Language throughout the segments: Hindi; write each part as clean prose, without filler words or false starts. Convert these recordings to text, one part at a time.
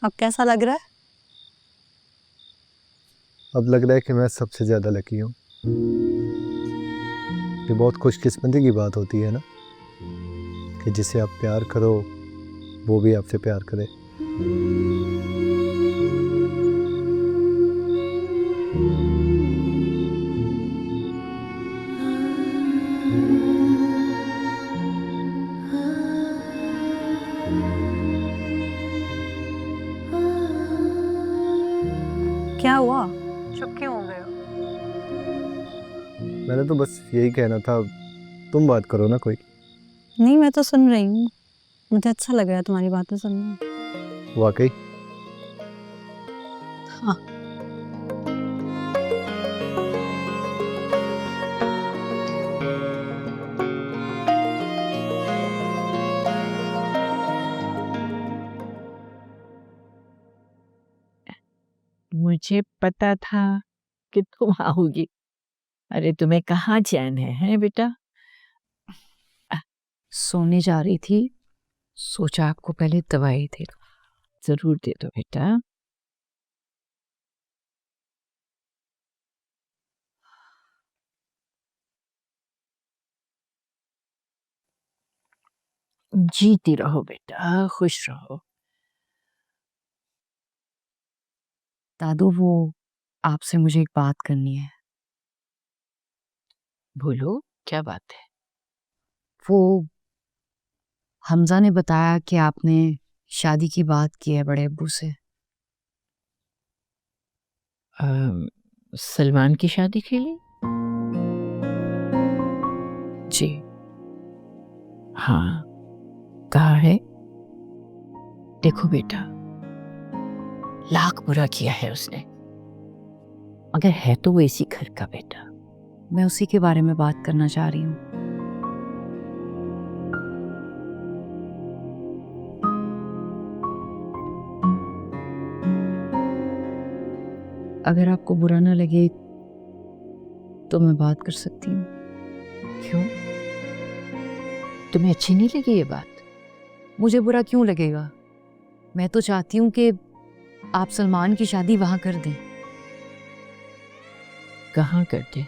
अब कैसा लग रहा है? अब लग रहा है कि मैं सबसे ज्यादा लकी हूँ। ये बहुत खुशकिस्मती की बात होती है ना, कि जिसे आप प्यार करो वो भी आपसे प्यार करे। क्या हुआ? चुप क्यों हो गए हो? मैंने तो बस यही कहना था, तुम बात करो ना कोई। नहीं, मैं तो सुन रही हूँ। मुझे अच्छा लग रहा है तुम्हारी बातें सुनना। वाकई? हाँ। मुझे पता था कि तुम आओगी। अरे तुम्हें कहाँ चैन है बेटा? सोने जा रही थी, सोचा आपको पहले दवाई दे दो। जरूर दे दो बेटा। जीती रहो बेटा, खुश रहो। दादू, वो आपसे मुझे एक बात करनी है। बोलो, क्या बात है? वो हमजा ने बताया कि आपने शादी की बात की है बड़े अब्बू से। सलमान की शादी के लिए? जी हाँ, कहा है। देखो बेटा, लाख बुरा किया है उसने, मगर है तो वो इसी घर का बेटा। मैं उसी के बारे में बात करना चाह रही हूँ। अगर आपको बुरा ना लगे तो मैं बात कर सकती हूँ। क्यों? तुम्हें अच्छी नहीं लगी ये बात? मुझे बुरा क्यों लगेगा? मैं तो चाहती हूँ कि आप सलमान की शादी वहां कर दें। कहाँ कर दे?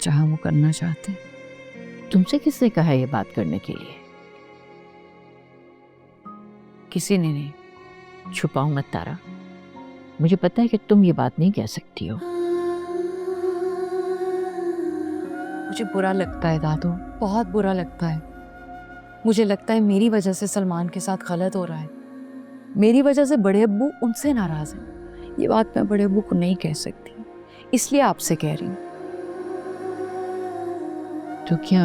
जहां वो करना चाहते हैं। तुमसे किसने कहा ये बात करने के लिए? किसी ने नहीं। छुपाओ मत तारा, मुझे पता है कि तुम ये बात नहीं कह सकती हो। मुझे बुरा लगता है दादू, बहुत बुरा लगता है। मुझे लगता है मेरी वजह से सलमान के साथ गलत हो रहा है। मेरी वजह से बड़े अब्बू उनसे नाराज हैं। ये बात मैं बड़े अब्बू को नहीं कह सकती, इसलिए आपसे कह रही हूँ। तो क्या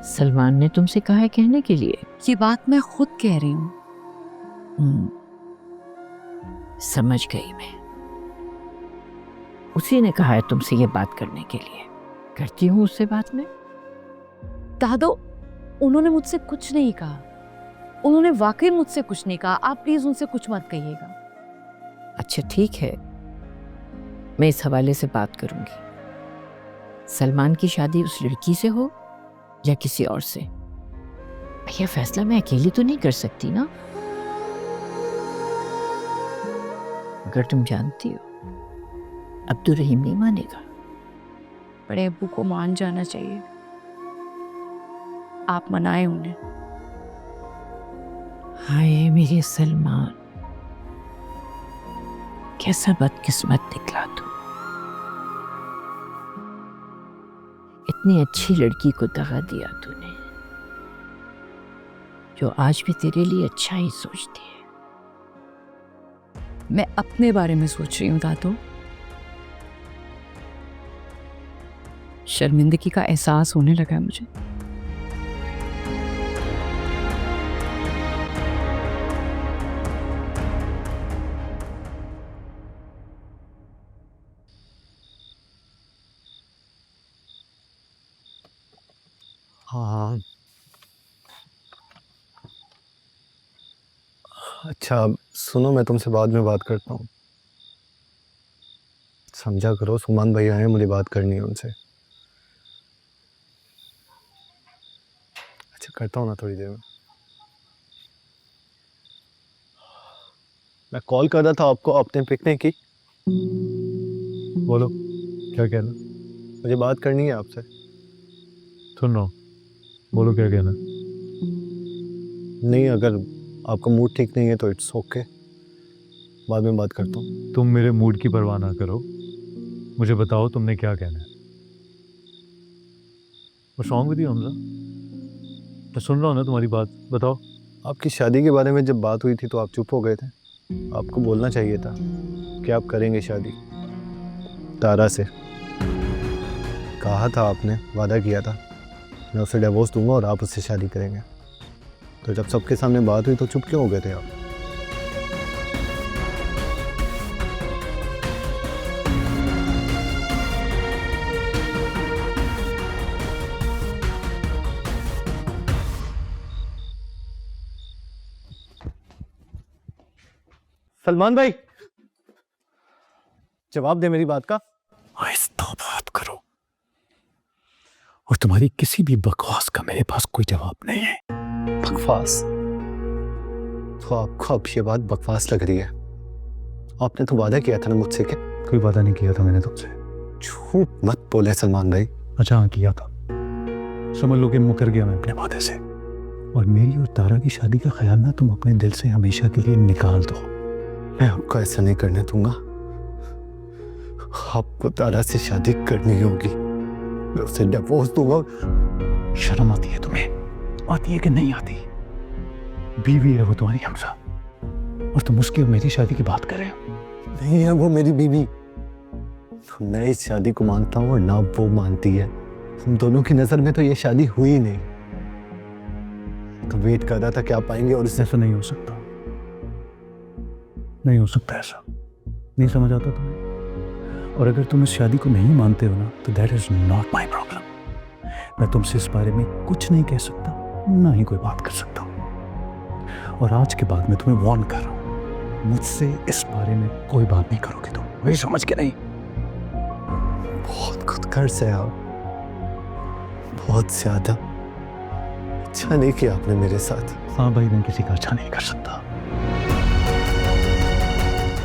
सलमान ने तुमसे कहा है कहने के लिए? ये बात मैं खुद कह रही हूँ। समझ गई मैं। उसी ने कहा है तुमसे ये बात करने के लिए। करती हूँ उससे बात में। दादू, उन्होंने मुझसे कुछ नहीं कहा। उन्होंने वाकई मुझसे कुछ नहीं कहा। आप प्लीज उनसे कुछ मत कहिएगा। अच्छा ठीक है, मैं इस हवाले से बात करूंगी। सलमान की शादी उस लड़की से हो या किसी और से, यह फैसला मैं अकेली तो नहीं कर सकती ना। अगर तुम जानती हो अब्दुल रहीम नहीं मानेगा। बड़े अब्बू को मान जाना चाहिए। आप मनाए उन्हें। हाय मेरे सलमान, कैसा बदकिस्मत निकला तू। इतनी अच्छी लड़की को दगा दिया तूने, जो आज भी तेरे लिए अच्छा ही सोचती है। मैं अपने बारे में सोच रही हूँ दादू। शर्मिंदगी का एहसास होने लगा है मुझे। हाँ। अच्छा सुनो, मैं तुमसे बाद में बात करता हूँ। समझा करो, सुमान भैया हैं, मुझे बात करनी है उनसे। अच्छा करता हूँ ना थोड़ी देर में। मैं कॉल कर रहा था आपको, आपने पिक नहीं की। बोलो क्या कहना, मुझे बात करनी है आपसे। सुन रहा हूँ, बोलो क्या कहना। नहीं, अगर आपका मूड ठीक नहीं है तो इट्स ओके, बाद में बात करता हूँ। तुम मेरे मूड की परवाह ना करो, मुझे बताओ तुमने क्या कहना है। What's wrong with you, Hamza? मैं सुन रहा हूँ ना तुम्हारी बात, बताओ। आपकी शादी के बारे में जब बात हुई थी तो आप चुप हो गए थे। आपको बोलना चाहिए था कि आप करेंगे शादी तारा से। कहा था आपने, वादा किया था, मैं उसे डिवोर्स दूंगा और आप उससे शादी करेंगे। तो जब सबके सामने बात हुई तो चुप क्यों हो गए थे आप? सलमान भाई, जवाब दे मेरी बात का। आहिस्ता बात करो, और तुम्हारी किसी भी बकवास का मेरे पास कोई जवाब नहीं है। बकवास? तो आपको अब ये बात बकवास लग रही है? आपने तो वादा किया था ना मुझसे कि। कोई वादा नहीं किया था मैंने तुमसे। झूठ मत बोले सलमान भाई। अच्छा हाँ, किया था। समझ लो कि मुकर गया मैं अपने वादे से, और मेरी और तारा की शादी का ख्याल ना तुम अपने दिल से हमेशा के लिए निकाल दो। मैं आपको ऐसा नहीं करने दूंगा। आपको तारा से शादी करनी होगी, मैं उसे डिवोर्स दूंगा। शर्म आती है तुम्हें? आती है कि नहीं आती? बीवी है वो तुम्हारी हमजा, और तुम उसकी और मेरी शादी की बात कर रहे हो। नहीं है वो मेरी बीवी। मैं इस शादी को मानता हूँ और ना वो मानती है। हम दोनों की नजर में तो ये शादी हुई नहीं। तो वेट कर रहा था कि आप आएंगे और इससे। ऐसा नहीं हो सकता, नहीं हो सकता ऐसा। नहीं समझ आता तुम्हें? और अगर तुम इस शादी को नहीं मानते हो ना, तो that is not my problem. मैं तुमसे इस बारे में कुछ नहीं कह सकता, ना ही कोई बात कर सकता हूँ। और आज के बाद मैं तुम्हें वार्न कर रहा हूँ, मुझसे इस बारे में कोई बात नहीं करोगे तुम, वही समझ के नहीं। बहुत खुदगर्ज है आप, बहुत ज्यादा। अच्छा नहीं किया आपने मेरे साथ। हाँ भाई, मैं किसी का अच्छा नहीं कर सकता,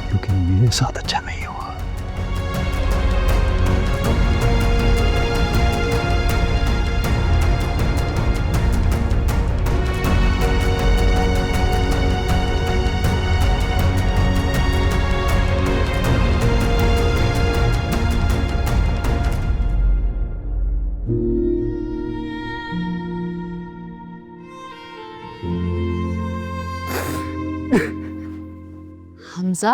क्योंकि मेरे साथ अच्छा नहीं हुआ। हमजा,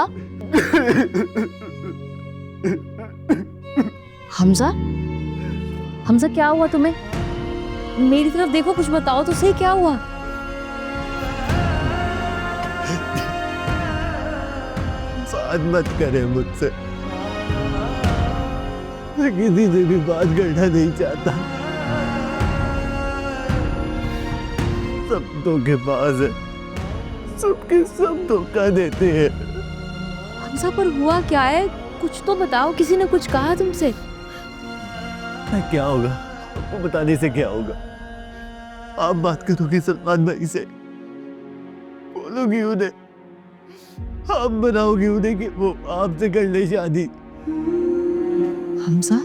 हमजा, हमजा क्या हुआ तुम्हें? मेरी तरफ देखो, कुछ बताओ तो सही, क्या हुआ? बात मत करे मुझसे, मैं किसी से भी बात करना नहीं चाहता। सब धोखेबाज है, सबके सब धोखा देते हैं। हमजा, पर हुआ क्या है? कुछ तो बताओ, किसी ने कुछ कहा तुमसे? क्या होगा आपको बताने से? क्या होगा? आप बात करोगे सलमान भाई से, बोलोगी उन्हें, आप बनाओगी उन्हें कि वो आपसे कर ले शादी। हमजा,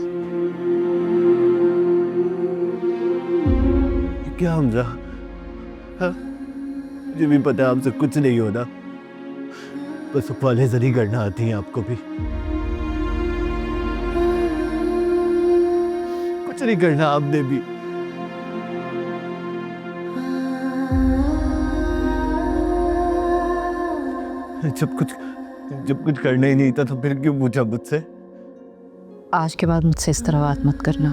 क्या हमजा? हाँ? मुझे भी पता है आपसे कुछ नहीं होना, बस वाले जरी करना आती है आपको भी। कुछ नहीं करना आपने भी। जब कुछ करना ही नहीं था तो फिर क्यों पूछा मुझसे? आज के बाद मुझसे इस तरह बात मत करना।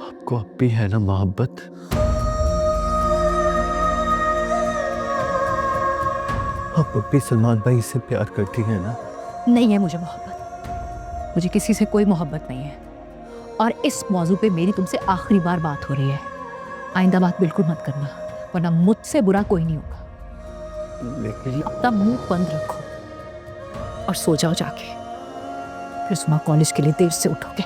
आपको अब भी है ना मोहब्बत? आप अब भी सलमान भाई से प्यार करती हैं ना? नहीं है मुझे मोहब्बत, मुझे किसी से कोई मोहब्बत नहीं है। और इस मौजू पे मेरी तुमसे आखिरी बार बात हो रही है, आइंदा बात बिल्कुल मत करना, वरना मुझसे बुरा कोई नहीं होगा। लेकिन अपना मुंह बंद रखो और सो जाओ जाके। फिर सुबह कॉलेज के लिए देर से उठोगे।